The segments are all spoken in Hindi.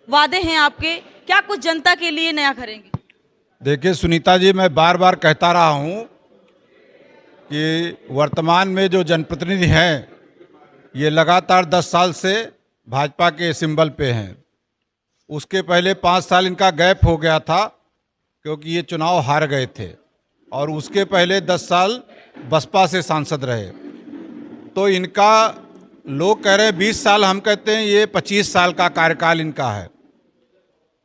वादे हैं आपके, क्या कुछ जनता के लिए नया करेंगे? देखिए सुनीता जी, मैं बार बार कहता रहा हूँ कि वर्तमान में जो जनप्रतिनिधि हैं ये लगातार 10 साल से भाजपा के सिंबल पे हैं। उसके पहले 5 साल इनका गैप हो गया था क्योंकि ये चुनाव हार गए थे, और उसके पहले 10 साल बसपा से सांसद रहे। तो इनका लोग कह रहे हैं 20 साल, हम कहते हैं ये 25 साल का कार्यकाल इनका है,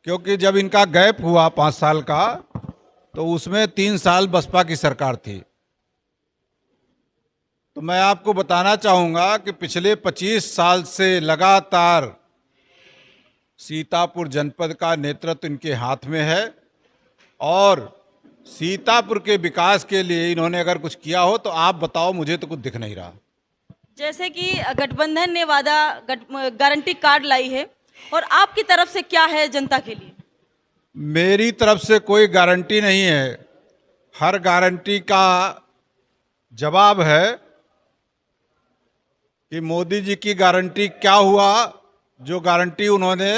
क्योंकि जब इनका गैप हुआ 5 साल का तो उसमें 3 साल बसपा की सरकार थी। तो मैं आपको बताना चाहूँगा कि पिछले 25 साल से लगातार सीतापुर जनपद का नेतृत्व इनके हाथ में है, और सीतापुर के विकास के लिए इन्होंने अगर कुछ किया हो तो आप बताओ, मुझे तो कुछ दिख नहीं रहा। जैसे कि गठबंधन ने गारंटी कार्ड लाई है, और आपकी तरफ से क्या है जनता के लिए? मेरी तरफ से कोई गारंटी नहीं है। हर गारंटी का जवाब है कि मोदी जी की गारंटी क्या हुआ। जो गारंटी उन्होंने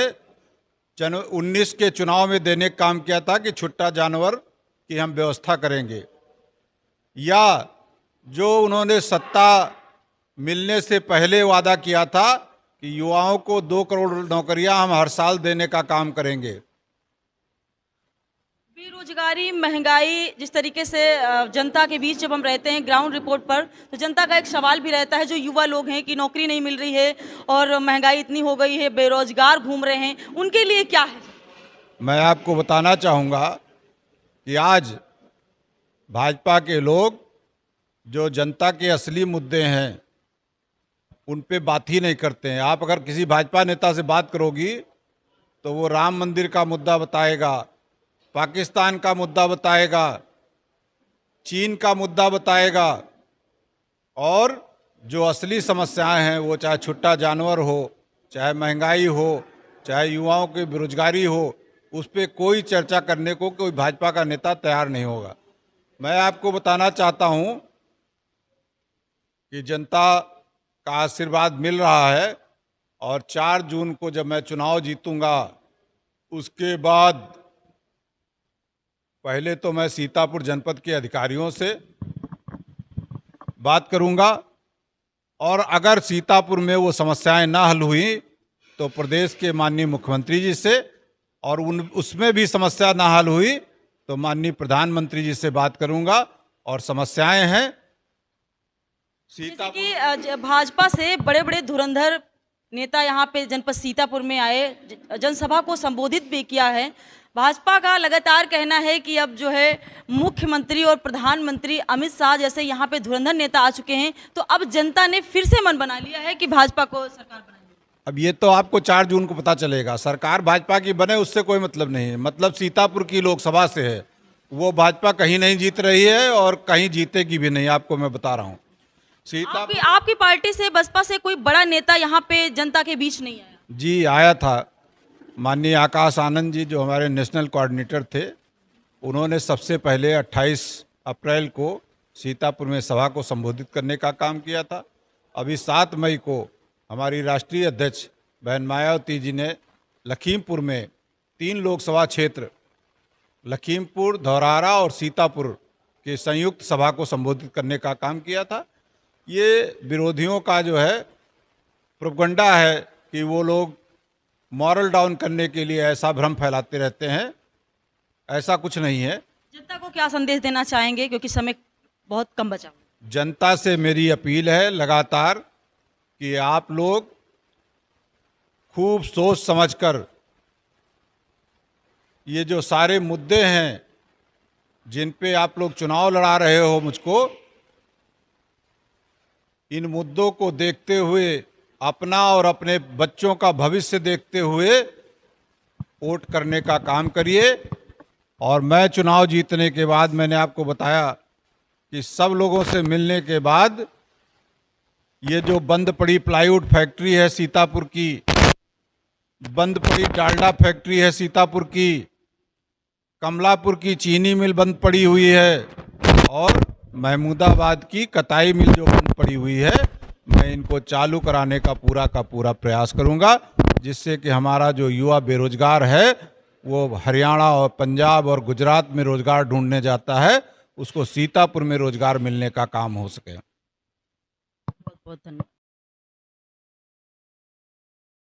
19 के चुनाव में देने का काम किया था कि छुट्टा जानवर की हम व्यवस्था करेंगे, या जो उन्होंने सत्ता मिलने से पहले वादा किया था कि युवाओं को 2 करोड़ नौकरियां हम हर साल देने का काम करेंगे। बेरोजगारी, महंगाई, जिस तरीके से जनता के बीच जब हम रहते हैं ग्राउंड रिपोर्ट पर, तो जनता का एक सवाल भी रहता है, जो युवा लोग हैं कि नौकरी नहीं मिल रही है और महंगाई इतनी हो गई है, बेरोजगार घूम रहे हैं, उनके लिए क्या है? मैं आपको बताना चाहूँगा कि आज भाजपा के लोग जो जनता के असली मुद्दे हैं उन पे बात ही नहीं करते हैं। आप अगर किसी भाजपा नेता से बात करोगी तो वो राम मंदिर का मुद्दा बताएगा, पाकिस्तान का मुद्दा बताएगा, चीन का मुद्दा बताएगा, और जो असली समस्याएं हैं वो चाहे छुट्टा जानवर हो, चाहे महंगाई हो, चाहे युवाओं की बेरोजगारी हो, उस पर कोई चर्चा करने को कोई भाजपा का नेता तैयार नहीं होगा। मैं आपको बताना चाहता हूं कि जनता का आशीर्वाद मिल रहा है, और 4 जून को जब मैं चुनाव जीतूंगा उसके बाद पहले तो मैं सीतापुर जनपद के अधिकारियों से बात करूंगा, और अगर सीतापुर में वो समस्याएं ना हल हुई तो प्रदेश के माननीय मुख्यमंत्री जी से, और उसमें भी समस्या ना हल हुई तो माननीय प्रधानमंत्री जी से बात करूंगा। और समस्याएं हैं जैसे कि भाजपा से बड़े बड़े धुरंधर नेता यहाँ पे जनपद सीतापुर में आए, जनसभा को संबोधित भी किया है। भाजपा का लगातार कहना है कि अब जो है मुख्यमंत्री और प्रधानमंत्री अमित शाह जैसे यहाँ पे धुरंधर नेता आ चुके हैं, तो अब जनता ने फिर से मन बना लिया है कि भाजपा को सरकार बनाएंगे। अब ये तो आपको 4 जून को पता चलेगा। सरकार भाजपा की बने उससे कोई मतलब नहीं है, मतलब सीतापुर की लोकसभा से है। वो भाजपा कहीं नहीं जीत रही है और कहीं जीतेगी भी नहीं, आपको मैं बता रहा हूँ। आपकी पार्टी से, बसपा से कोई बड़ा नेता यहाँ पे जनता के बीच नहीं आया? जी आया था, माननीय आकाश आनंद जी जो हमारे नेशनल कोऑर्डिनेटर थे, उन्होंने सबसे पहले 28 अप्रैल को सीतापुर में सभा को संबोधित करने का काम किया था। अभी 7 मई को हमारी राष्ट्रीय अध्यक्ष बहन मायावती जी ने लखीमपुर में 3 लोकसभा क्षेत्र लखीमपुर, धौरहरा और सीतापुर के संयुक्त सभा को संबोधित करने का काम किया था। ये विरोधियों का जो है प्रोपगंडा है कि वो लोग मॉरल डाउन करने के लिए ऐसा भ्रम फैलाते रहते हैं, ऐसा कुछ नहीं है। जनता को क्या संदेश देना चाहेंगे, क्योंकि समय बहुत कम बचा? जनता से मेरी अपील है लगातार कि आप लोग खूब सोच समझकर ये जो सारे मुद्दे हैं जिन पे आप लोग चुनाव लड़ा रहे हो मुझको, इन मुद्दों को देखते हुए, अपना और अपने बच्चों का भविष्य देखते हुए वोट करने का काम करिए। और मैं चुनाव जीतने के बाद, मैंने आपको बताया कि सब लोगों से मिलने के बाद, ये जो बंद पड़ी प्लाईवुड फैक्ट्री है सीतापुर की, बंद पड़ी डालडा फैक्ट्री है सीतापुर की, कमलापुर की चीनी मिल बंद पड़ी हुई है, और महमूदाबाद की कताई मिल जो बंद पड़ी हुई है, मैं इनको चालू कराने का पूरा प्रयास करूंगा। जिससे कि हमारा जो युवा बेरोजगार है वो हरियाणा और पंजाब और गुजरात में रोजगार ढूंढने जाता है, उसको सीतापुर में रोजगार मिलने का काम हो सके। बहुत बहुत धन्यवाद।